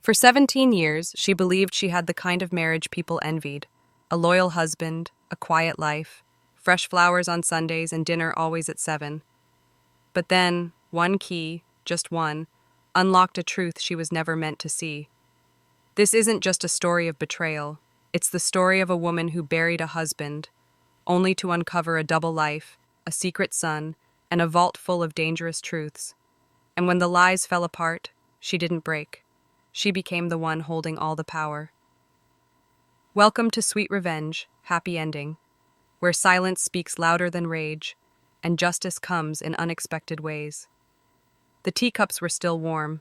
For 17 years, she believed she had the kind of marriage people envied: a loyal husband, a quiet life, fresh flowers on Sundays, and dinner always at 7. But then, one key, just one, unlocked a truth she was never meant to see. This isn't just a story of betrayal, it's the story of a woman who buried a husband, only to uncover a double life, a secret son, and a vault full of dangerous truths. And when the lies fell apart, she didn't break. She became the one holding all the power. Welcome to Sweet Revenge, Happy Ending, where silence speaks louder than rage, and justice comes in unexpected ways. The teacups were still warm.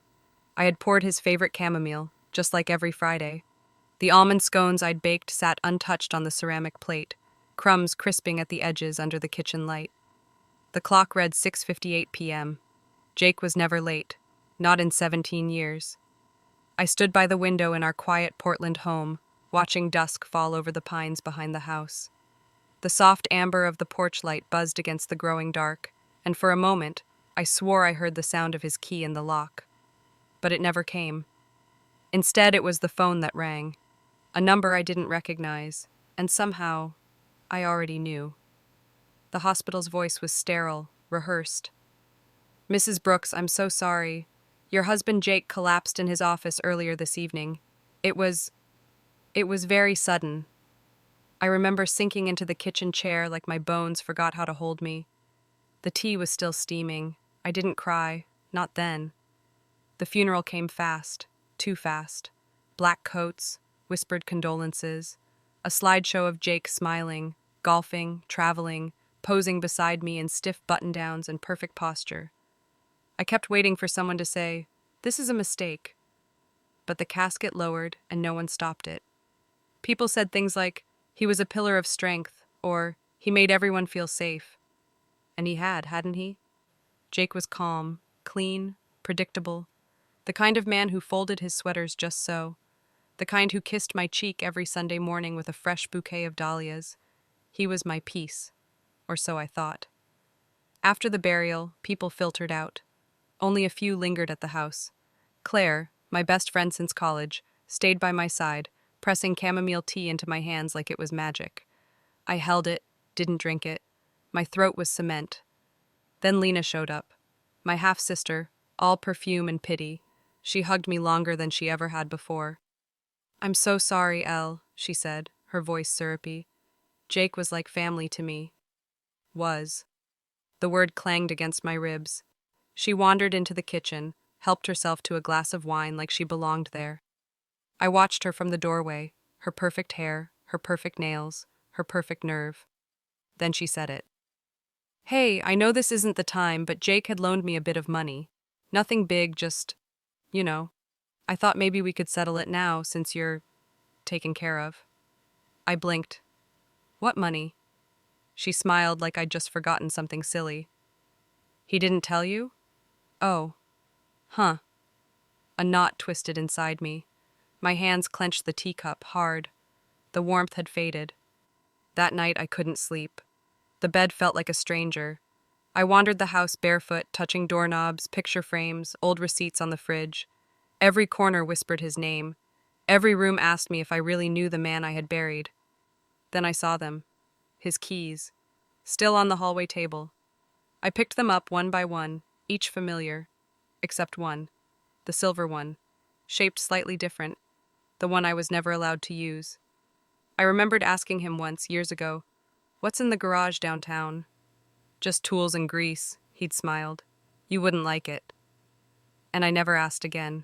I had poured his favorite chamomile, just like every Friday. The almond scones I'd baked sat untouched on the ceramic plate, crumbs crisping at the edges under the kitchen light. The clock read 6:58 p.m. Jake was never late, not in 17 years. I stood by the window in our quiet Portland home, watching dusk fall over the pines behind the house. The soft amber of the porch light buzzed against the growing dark, and for a moment, I swore I heard the sound of his key in the lock. But it never came. Instead, it was the phone that rang, a number I didn't recognize, and somehow, I already knew. The hospital's voice was sterile, rehearsed. "Mrs. Brooks, I'm so sorry. Your husband Jake collapsed in his office earlier this evening. It was very sudden." I remember sinking into the kitchen chair like my bones forgot how to hold me. The tea was still steaming. I didn't cry, not then. The funeral came fast, too fast. Black coats, whispered condolences, a slideshow of Jake smiling, golfing, traveling, posing beside me in stiff button-downs and perfect posture. I kept waiting for someone to say, "This is a mistake." But the casket lowered and no one stopped it. People said things like, "He was a pillar of strength," or "He made everyone feel safe." And he hadn't he? Jake was calm, clean, predictable, the kind of man who folded his sweaters just so, the kind who kissed my cheek every Sunday morning with a fresh bouquet of dahlias. He was my peace, or so I thought. After the burial, people filtered out. Only a few lingered at the house. Claire, my best friend since college, stayed by my side, pressing chamomile tea into my hands like it was magic. I held it, didn't drink it. My throat was cement. Then Lena showed up, my half-sister, all perfume and pity. She hugged me longer than she ever had before. "I'm so sorry, Elle," she said, her voice syrupy. "Jake was like family to me." Was. The word clanged against my ribs. She wandered into the kitchen, helped herself to a glass of wine like she belonged there. I watched her from the doorway, her perfect hair, her perfect nails, her perfect nerve. Then she said it. "Hey, I know this isn't the time, but Jake had loaned me a bit of money. Nothing big, just, you know. I thought maybe we could settle it now, since you're taken care of." I blinked. "What money?" She smiled like I'd just forgotten something silly. "He didn't tell you?" "Oh. Huh." A knot twisted inside me. My hands clenched the teacup hard. The warmth had faded. That night I couldn't sleep. The bed felt like a stranger. I wandered the house barefoot, touching doorknobs, picture frames, old receipts on the fridge. Every corner whispered his name. Every room asked me if I really knew the man I had buried. Then I saw them. His keys. Still on the hallway table. I picked them up one by one, each familiar. Except one. The silver one. Shaped slightly different. The one I was never allowed to use. I remembered asking him once, years ago, "What's in the garage downtown?" "Just tools and grease," he'd smiled. "You wouldn't like it." And I never asked again.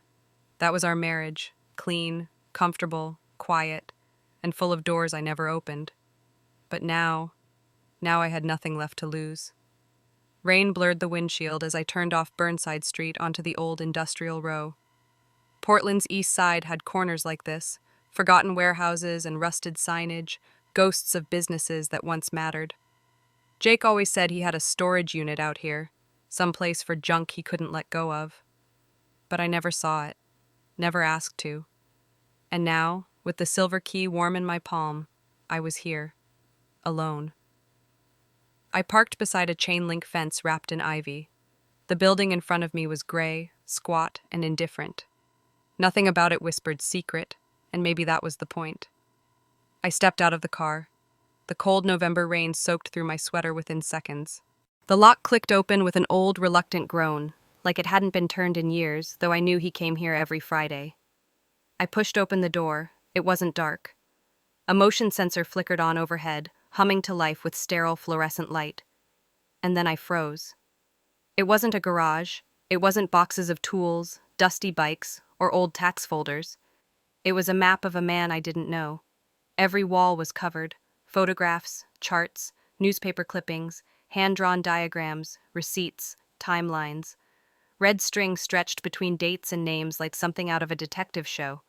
That was our marriage, clean, comfortable, quiet, and full of doors I never opened. But now I had nothing left to lose. Rain blurred the windshield as I turned off Burnside Street onto the old industrial row. Portland's east side had corners like this, forgotten warehouses and rusted signage, ghosts of businesses that once mattered. Jake always said he had a storage unit out here, some place for junk he couldn't let go of. But I never saw it, never asked to. And now, with the silver key warm in my palm, I was here, alone. I parked beside a chain-link fence wrapped in ivy. The building in front of me was gray, squat, and indifferent. Nothing about it whispered secret, and maybe that was the point. I stepped out of the car. The cold November rain soaked through my sweater within seconds. The lock clicked open with an old, reluctant groan, like it hadn't been turned in years, though I knew he came here every Friday. I pushed open the door. It wasn't dark. A motion sensor flickered on overhead, humming to life with sterile fluorescent light. And then I froze. It wasn't a garage. It wasn't boxes of tools, dusty bikes, or old tax folders. It was a map of a man I didn't know. Every wall was covered. Photographs, charts, newspaper clippings, hand-drawn diagrams, receipts, timelines. Red string stretched between dates and names like something out of a detective show.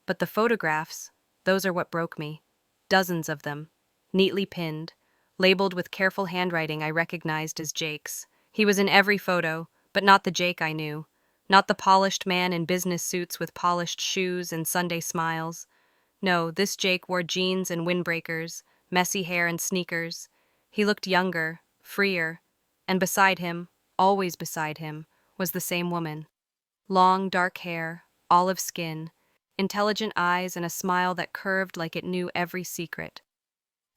But the photographs, those are what broke me. Dozens of them, neatly pinned, labeled with careful handwriting I recognized as Jake's. He was in every photo, but not the Jake I knew. Not the polished man in business suits with polished shoes and Sunday smiles. No, this Jake wore jeans and windbreakers, messy hair and sneakers. He looked younger, freer, and beside him, always beside him, was the same woman. Long, dark hair, olive skin, intelligent eyes, and a smile that curved like it knew every secret.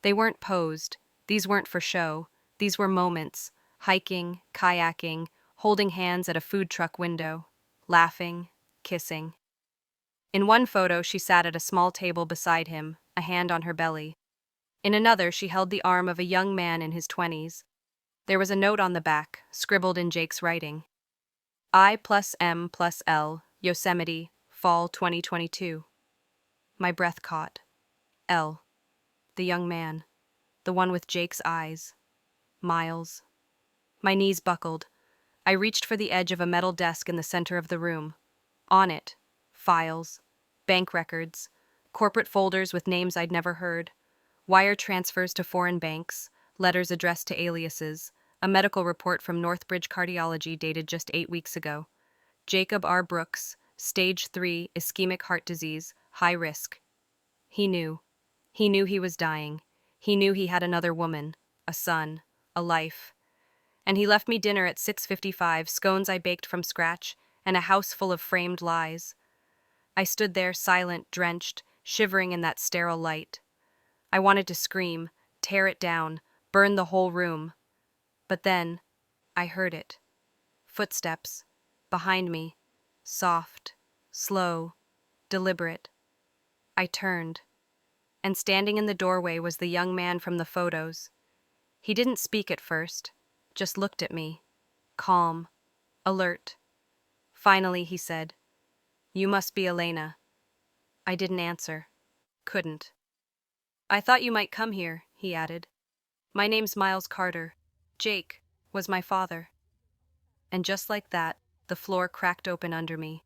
They weren't posed. These weren't for show. These were moments, hiking, kayaking, holding hands at a food truck window, laughing, kissing. In one photo, she sat at a small table beside him, a hand on her belly. In another, she held the arm of a young man in his 20s. There was a note on the back, scribbled in Jake's writing. I+M+L, Yosemite, Fall 2022. My breath caught. L. The young man. The one with Jake's eyes. Miles. My knees buckled. I reached for the edge of a metal desk in the center of the room. On it, files, bank records, corporate folders with names I'd never heard, wire transfers to foreign banks, letters addressed to aliases, a medical report from Northbridge Cardiology dated just 8 weeks ago. Jacob R. Brooks, stage 3, ischemic heart disease, high risk. He knew. He knew he was dying. He knew he had another woman, a son, a life. And he left me dinner at 6:55, scones I baked from scratch, and a house full of framed lies. I stood there, silent, drenched, shivering in that sterile light. I wanted to scream, tear it down, burn the whole room. But then, I heard it. Footsteps, behind me, soft, slow, deliberate. I turned, and standing in the doorway was the young man from the photos. He didn't speak at first, just looked at me, calm, alert. Finally, he said, "You must be Elena." I didn't answer. Couldn't. "I thought you might come here," he added. "My name's Miles Carter. Jake was my father." And just like that, the floor cracked open under me.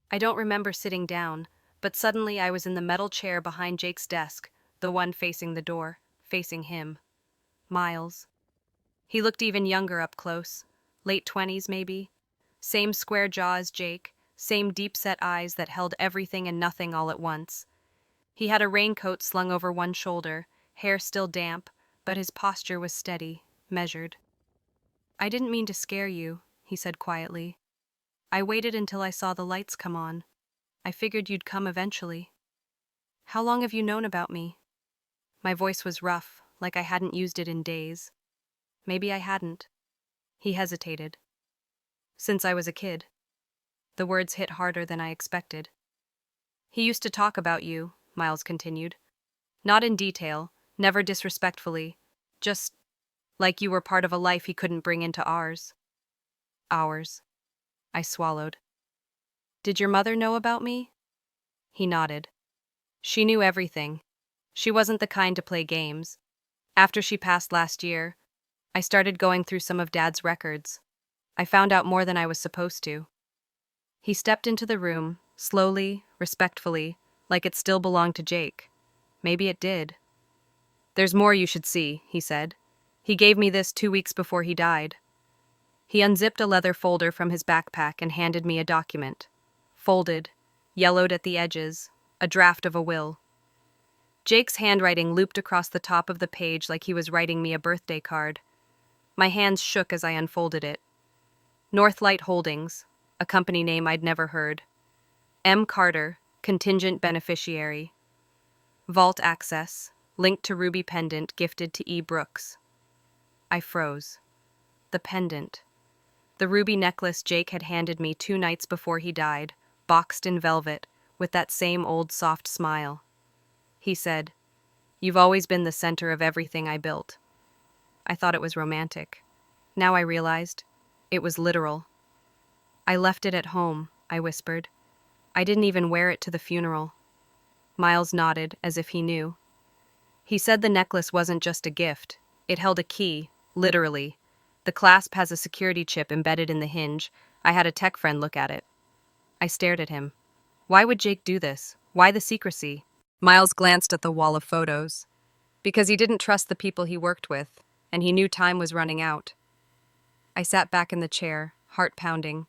I don't remember sitting down, but suddenly I was in the metal chair behind Jake's desk, the one facing the door, facing him. Miles. He looked even younger up close, late 20s maybe. Same square jaw as Jake, same deep-set eyes that held everything and nothing all at once. He had a raincoat slung over one shoulder, hair still damp, but his posture was steady, measured. "I didn't mean to scare you," he said quietly. "I waited until I saw the lights come on. I figured you'd come eventually. How long have you known about me?" My voice was rough, like I hadn't used it in days. Maybe I hadn't. He hesitated. "Since I was a kid." The words hit harder than I expected. "He used to talk about you," Miles continued. "Not in detail, never disrespectfully, just like you were part of a life he couldn't bring into ours." Ours. I swallowed. "Did your mother know about me?" He nodded. "She knew everything. She wasn't the kind to play games. After she passed last year, I started going through some of Dad's records. I found out more than I was supposed to." He stepped into the room, slowly, respectfully, like it still belonged to Jake. Maybe it did. "There's more you should see," he said. "He gave me this 2 weeks before he died." He unzipped a leather folder from his backpack and handed me a document. Folded, yellowed at the edges, a draft of a will. Jake's handwriting looped across the top of the page like he was writing me a birthday card. My hands shook as I unfolded it. Northlight Holdings, a company name I'd never heard. M. Carter, contingent beneficiary. Vault access, linked to ruby pendant gifted to E. Brooks. I froze. The pendant. The ruby necklace Jake had handed me 2 nights before he died, boxed in velvet, with that same old soft smile. He said, "You've always been the center of everything I built." I thought it was romantic. Now I realized it was literal. "I left it at home," I whispered. "I didn't even wear it to the funeral." Miles nodded, as if he knew. He said the necklace wasn't just a gift. It held a key, literally. The clasp has a security chip embedded in the hinge. I had a tech friend look at it. I stared at him. Why would Jake do this? Why the secrecy? Miles glanced at the wall of photos. Because he didn't trust the people he worked with, and he knew time was running out. I sat back in the chair, heart pounding.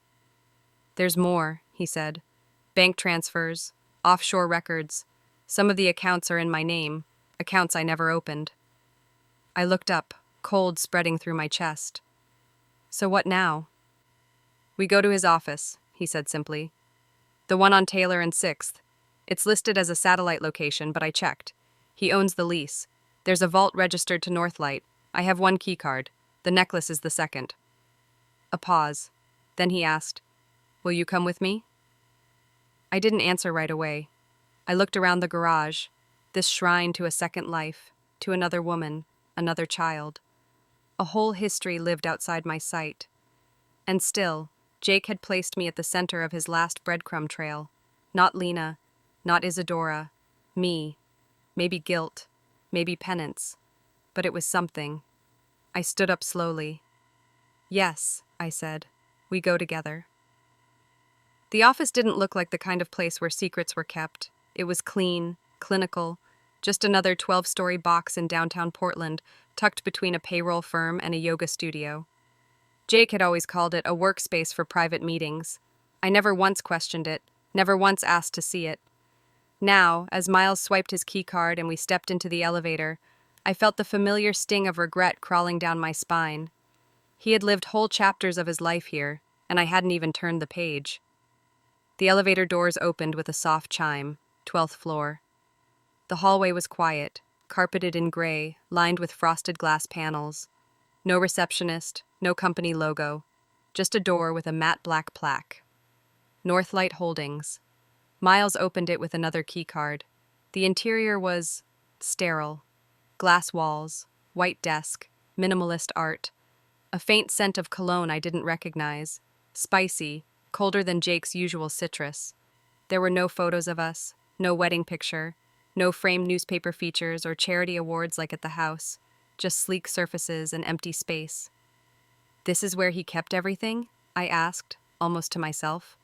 "There's more," he said. "Bank transfers, offshore records. Some of the accounts are in my name, accounts I never opened." I looked up, cold spreading through my chest. "So what now?" "We go to his office," he said simply. "The one on Taylor and 6th. It's listed as a satellite location, but I checked. He owns the lease. There's a vault registered to Northlight. I have 1 key card. The necklace is the second." A pause. Then he asked, "Will you come with me?" I didn't answer right away. I looked around the garage, this shrine to a second life, to another woman, another child. A whole history lived outside my sight. And still, Jake had placed me at the center of his last breadcrumb trail. Not Lena, not Isadora, me. Maybe guilt, maybe penance. But it was something. I stood up slowly. "Yes," I said. "We go together." The office didn't look like the kind of place where secrets were kept. It was clean, clinical, just another 12-story box in downtown Portland, tucked between a payroll firm and a yoga studio. Jake had always called it a workspace for private meetings. I never once questioned it, never once asked to see it. Now, as Miles swiped his keycard and we stepped into the elevator, I felt the familiar sting of regret crawling down my spine. He had lived whole chapters of his life here, and I hadn't even turned the page. The elevator doors opened with a soft chime, 12th floor. The hallway was quiet, carpeted in gray, lined with frosted glass panels. No receptionist, no company logo, just a door with a matte black plaque. Northlight Holdings. Miles opened it with another keycard. The interior was sterile. Glass walls, white desk, minimalist art. A faint scent of cologne I didn't recognize. Spicy, colder than Jake's usual citrus. There were no photos of us, no wedding picture, no framed newspaper features or charity awards like at the house, just sleek surfaces and empty space. "This is where he kept everything?" I asked, almost to myself.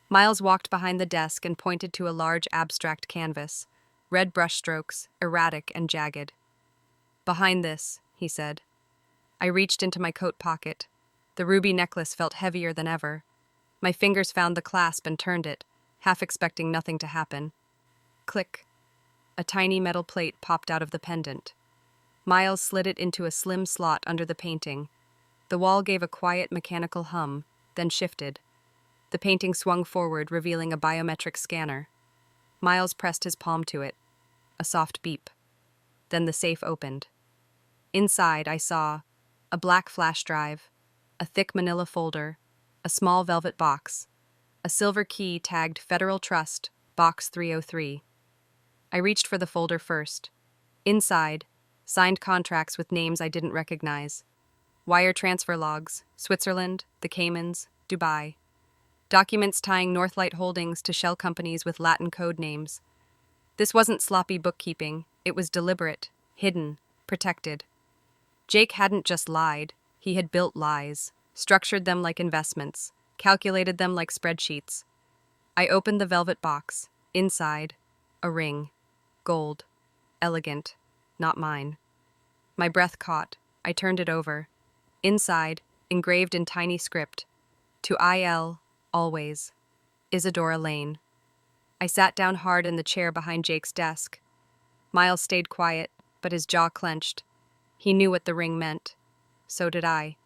Miles walked behind the desk and pointed to a large abstract canvas, red brushstrokes, erratic and jagged. "Behind this," he said. I reached into my coat pocket. The ruby necklace felt heavier than ever. My fingers found the clasp and turned it, half expecting nothing to happen. Click. A tiny metal plate popped out of the pendant. Miles slid it into a slim slot under the painting. The wall gave a quiet mechanical hum, then shifted. The painting swung forward, revealing a biometric scanner. Miles pressed his palm to it. A soft beep. Then the safe opened. Inside, I saw a black flash drive, a thick manila folder, a small velvet box, a silver key tagged Federal Trust, Box 303. I reached for the folder first. Inside, signed contracts with names I didn't recognize. Wire transfer logs, Switzerland, the Caymans, Dubai. Documents tying Northlight Holdings to shell companies with Latin code names. This wasn't sloppy bookkeeping. It was deliberate, hidden, protected. Jake hadn't just lied. He had built lies, structured them like investments, calculated them like spreadsheets. I opened the velvet box. Inside, a ring. Gold. Elegant. Not mine. My breath caught. I turned it over. Inside, engraved in tiny script, to IL, always. Isadora Lane. I sat down hard in the chair behind Jake's desk. Miles stayed quiet, but his jaw clenched. He knew what the ring meant. So did I.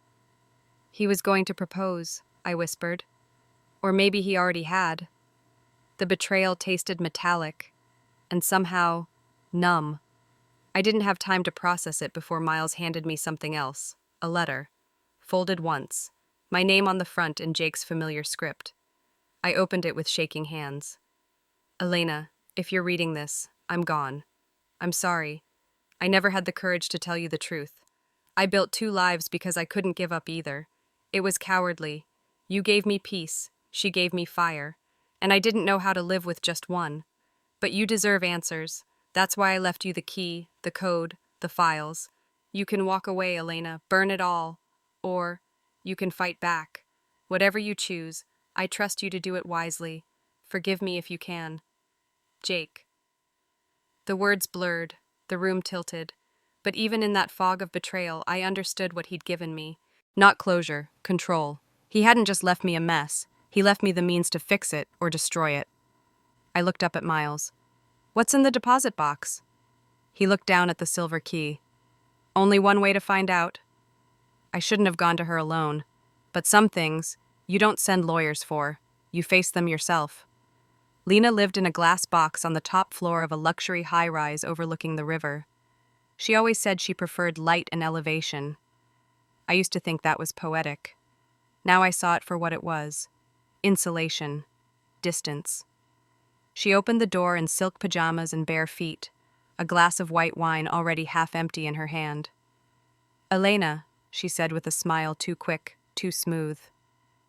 "He was going to propose," I whispered. "Or maybe he already had." The betrayal tasted metallic and somehow numb. I didn't have time to process it before Miles handed me something else, a letter, folded once, my name on the front in Jake's familiar script. I opened it with shaking hands. Elena, if you're reading this, I'm gone. I'm sorry. I never had the courage to tell you the truth. I built 2 lives because I couldn't give up either. It was cowardly. You gave me peace, she gave me fire, and I didn't know how to live with just one. But you deserve answers. That's why I left you the key, the code, the files. You can walk away, Elena, burn it all. Or you can fight back. Whatever you choose, I trust you to do it wisely. Forgive me if you can. Jake. The words blurred, the room tilted. But even in that fog of betrayal, I understood what he'd given me. Not closure, control. He hadn't just left me a mess. He left me the means to fix it or destroy it. I looked up at Miles. What's in the deposit box? He looked down at the silver key. Only one way to find out. I shouldn't have gone to her alone. But some things, you don't send lawyers for. You face them yourself. Lena lived in a glass box on the top floor of a luxury high-rise overlooking the river. She always said she preferred light and elevation. I used to think that was poetic. Now I saw it for what it was. Insulation. Distance. She opened the door in silk pajamas and bare feet, a glass of white wine already half empty in her hand. Elena, she said with a smile too quick, too smooth.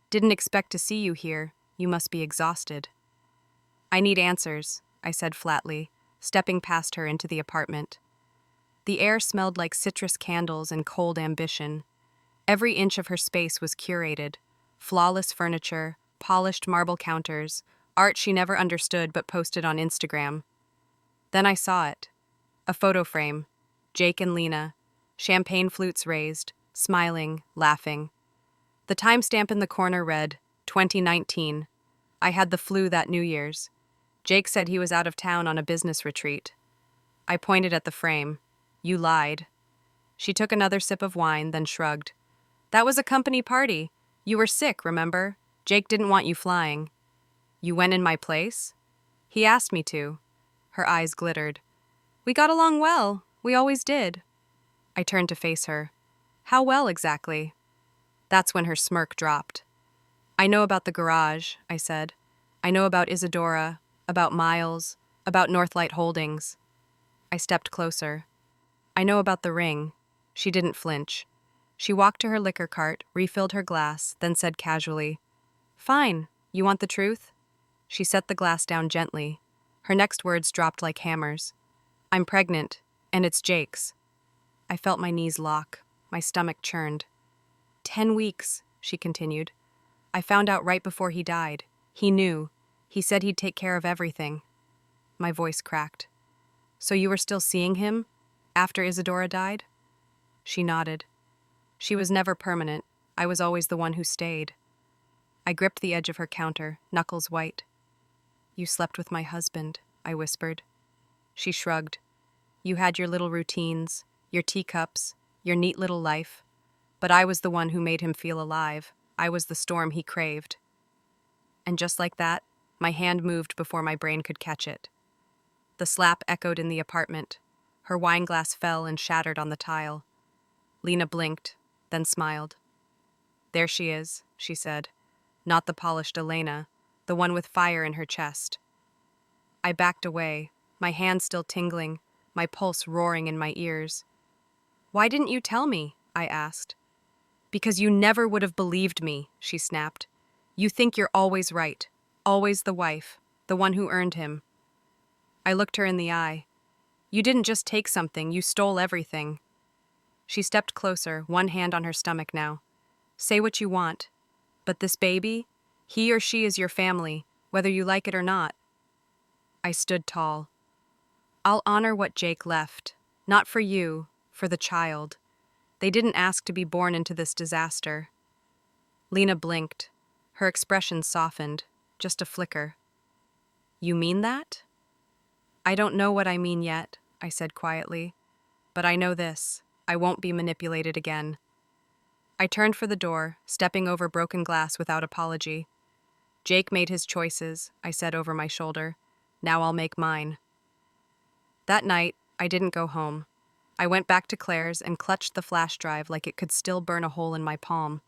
Didn't expect to see you here. You must be exhausted. I need answers, I said flatly, stepping past her into the apartment. The air smelled like citrus candles and cold ambition. Every inch of her space was curated. Flawless furniture, polished marble counters, art she never understood but posted on Instagram. Then I saw it. A photo frame. Jake and Lena. Champagne flutes raised, smiling, laughing. The timestamp in the corner read, 2019. I had the flu that New Year's. Jake said he was out of town on a business retreat. I pointed at the frame. You lied. She took another sip of wine, then shrugged. That was a company party. You were sick, remember? Jake didn't want you flying. You went in my place? He asked me to. Her eyes glittered. We got along well. We always did. I turned to face her. How well exactly? That's when her smirk dropped. I know about the garage, I said. I know about Isadora, about Miles, about Northlight Holdings. I stepped closer. I know about the ring. She didn't flinch. She walked to her liquor cart, refilled her glass, then said casually, Fine, you want the truth? She set the glass down gently. Her next words dropped like hammers. I'm pregnant, and it's Jake's. I felt my knees lock. My stomach churned. 10 weeks, she continued. I found out right before he died. He knew. He said he'd take care of everything. My voice cracked. So you were still seeing him? After Isadora died? She nodded. She was never permanent. I was always the one who stayed. I gripped the edge of her counter, knuckles white. You slept with my husband, I whispered. She shrugged. You had your little routines, your teacups, your neat little life. But I was the one who made him feel alive. I was the storm he craved. And just like that, my hand moved before my brain could catch it. The slap echoed in the apartment. Her wine glass fell and shattered on the tile. Lena blinked, then smiled. There she is, she said. Not the polished Elena, the one with fire in her chest. I backed away, my hand still tingling, my pulse roaring in my ears. Why didn't you tell me? I asked. Because you never would have believed me, she snapped. You think you're always right, always the wife, the one who earned him. I looked her in the eye. You didn't just take something, you stole everything. She stepped closer, one hand on her stomach now. Say what you want. But this baby, he or she is your family, whether you like it or not. I stood tall. I'll honor what Jake left. Not for you, for the child. They didn't ask to be born into this disaster. Lena blinked. Her expression softened, just a flicker. You mean that? I don't know what I mean yet, I said quietly. But I know this. I won't be manipulated again. I turned for the door, stepping over broken glass without apology. Jake made his choices, I said over my shoulder. Now I'll make mine. That night, I didn't go home. I went back to Claire's and clutched the flash drive like it could still burn a hole in my palm.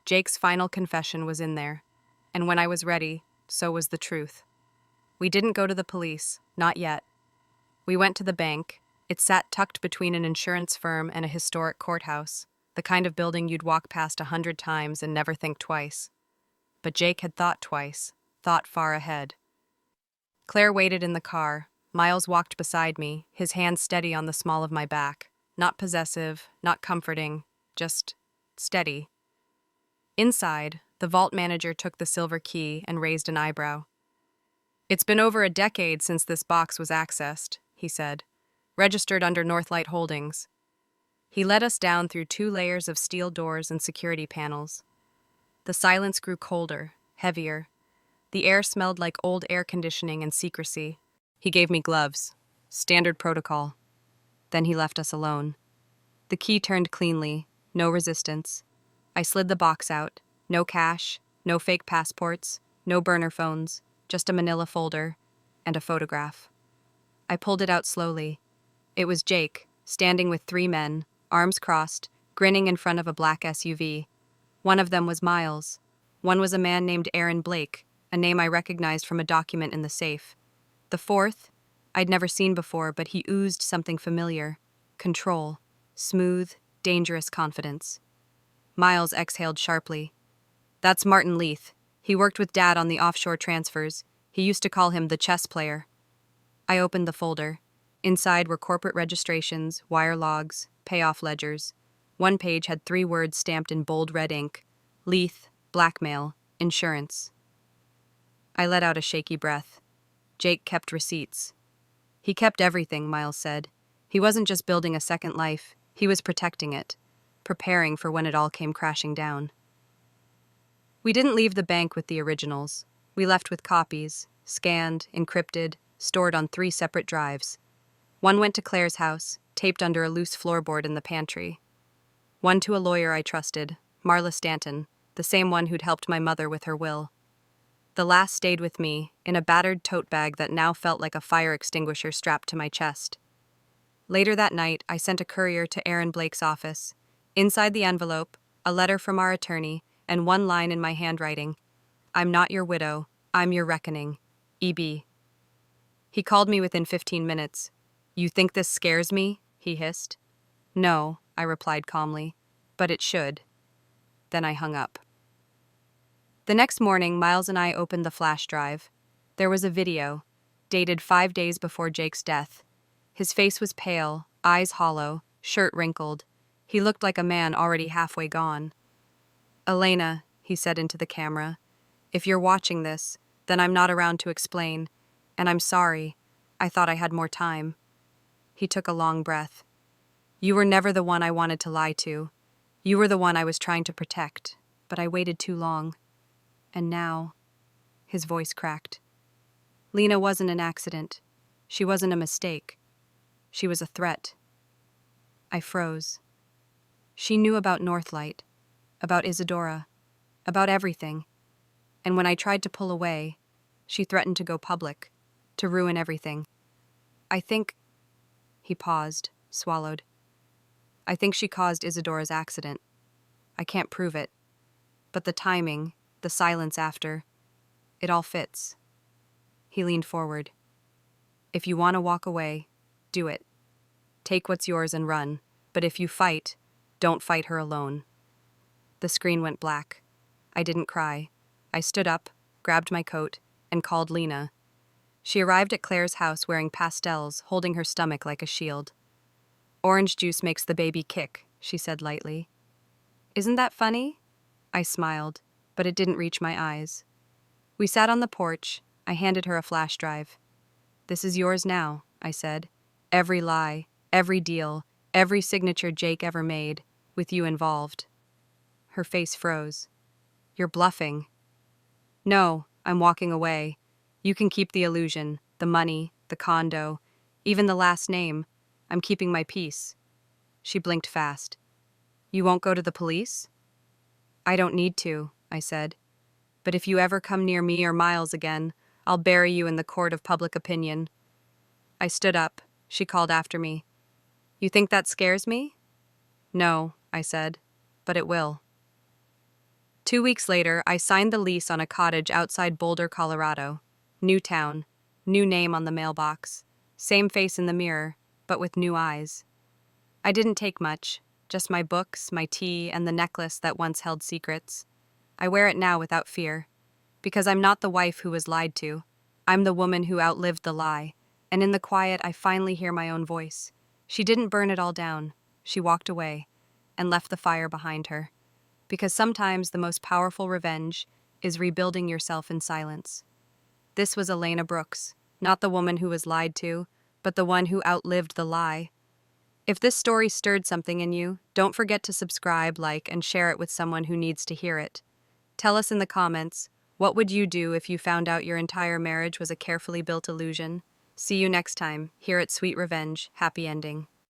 Jake's final confession was in there, and when I was ready, so was the truth. We didn't go to the police, not yet. We went to the bank. It sat tucked between an insurance firm and a historic courthouse, the kind of building you'd walk past 100 times and never think twice. But Jake had thought twice, thought far ahead. Claire waited in the car. Miles walked beside me, his hand steady on the small of my back. Not possessive, not comforting, just steady. Inside, the vault manager took the silver key and raised an eyebrow. "It's been over a decade since this box was accessed," he said. "Registered under Northlight Holdings." He led us down through 2 layers of steel doors and security panels. The silence grew colder, heavier. The air smelled like old air conditioning and secrecy. He gave me gloves. Standard protocol. Then he left us alone. The key turned cleanly, no resistance. I slid the box out. No cash, no fake passports, no burner phones, just a manila folder and a photograph. I pulled it out slowly. It was Jake, standing with 3 men, arms crossed, grinning in front of a black SUV. One of them was Miles. One was a man named Aaron Blake, a name I recognized from a document in the safe. The fourth, I'd never seen before, but he oozed something familiar. Control. Smooth, dangerous confidence. Miles exhaled sharply. "That's Martin Leith. He worked with Dad on the offshore transfers. He used to call him the chess player." I opened the folder. Inside were corporate registrations, wire logs, payoff ledgers. One page had 3 words stamped in bold red ink. Leith, blackmail, insurance. I let out a shaky breath. Jake kept receipts. "He kept everything," Miles said. "He wasn't just building a second life, he was protecting it, preparing for when it all came crashing down." We didn't leave the bank with the originals. We left with copies, scanned, encrypted, stored on 3 separate drives. One went to Claire's house, taped under a loose floorboard in the pantry. One to a lawyer I trusted, Marla Stanton, the same one who'd helped my mother with her will. The last stayed with me, in a battered tote bag that now felt like a fire extinguisher strapped to my chest. Later that night, I sent a courier to Aaron Blake's office. Inside the envelope, a letter from our attorney, and 1 line in my handwriting. "I'm not your widow. I'm your reckoning. E.B." He called me within 15 minutes. "You think this scares me?" he hissed. "No," I replied calmly, "but it should." Then I hung up. The next morning, Miles and I opened the flash drive. There was a video, dated 5 days before Jake's death. His face was pale, eyes hollow, shirt wrinkled. He looked like a man already halfway gone. "Elena," he said into the camera, "if you're watching this, then I'm not around to explain, and I'm sorry. I thought I had more time." He took a long breath. "You were never the one I wanted to lie to. You were the one I was trying to protect, but I waited too long. And now..." His voice cracked. "Lena wasn't an accident. She wasn't a mistake. She was a threat." I froze. She knew about Northlight, about Isadora, about everything. And when I tried to pull away, she threatened to go public, to ruin everything. I think... He paused, swallowed. "I think she caused Isadora's accident. I can't prove it. But the timing, the silence after, it all fits." He leaned forward. "If you want to walk away, do it. Take what's yours and run. But if you fight, don't fight her alone." The screen went black. I didn't cry. I stood up, grabbed my coat, and called Lena. She arrived at Claire's house wearing pastels, holding her stomach like a shield. "Orange juice makes the baby kick," she said lightly. "Isn't that funny?" I smiled, but it didn't reach my eyes. We sat on the porch. I handed her a flash drive. "This is yours now," I said. "Every lie, every deal, every signature Jake ever made, with you involved." Her face froze. "You're bluffing." "No, I'm walking away. You can keep the illusion, the money, the condo, even the last name. I'm keeping my peace." She blinked fast. "You won't go to the police?" "I don't need to," I said. But if you ever come near me or Miles again, I'll bury you in the court of public opinion." I stood up. She called after me. "You think that scares me?" "No," I said, "but it will." 2 weeks later, I signed the lease on a cottage outside Boulder, Colorado. New town, new name on the mailbox, same face in the mirror, but with new eyes. I didn't take much, just my books, my tea, and the necklace that once held secrets. I wear it now without fear, because I'm not the wife who was lied to. I'm the woman who outlived the lie, and in the quiet I finally hear my own voice. She didn't burn it all down. She walked away and left the fire behind her. Because sometimes the most powerful revenge is rebuilding yourself in silence. This was Elena Brooks, not the woman who was lied to, but the one who outlived the lie. If this story stirred something in you, don't forget to subscribe, like, and share it with someone who needs to hear it. Tell us in the comments, what would you do if you found out your entire marriage was a carefully built illusion? See you next time, here at Sweet Revenge, Happy Ending.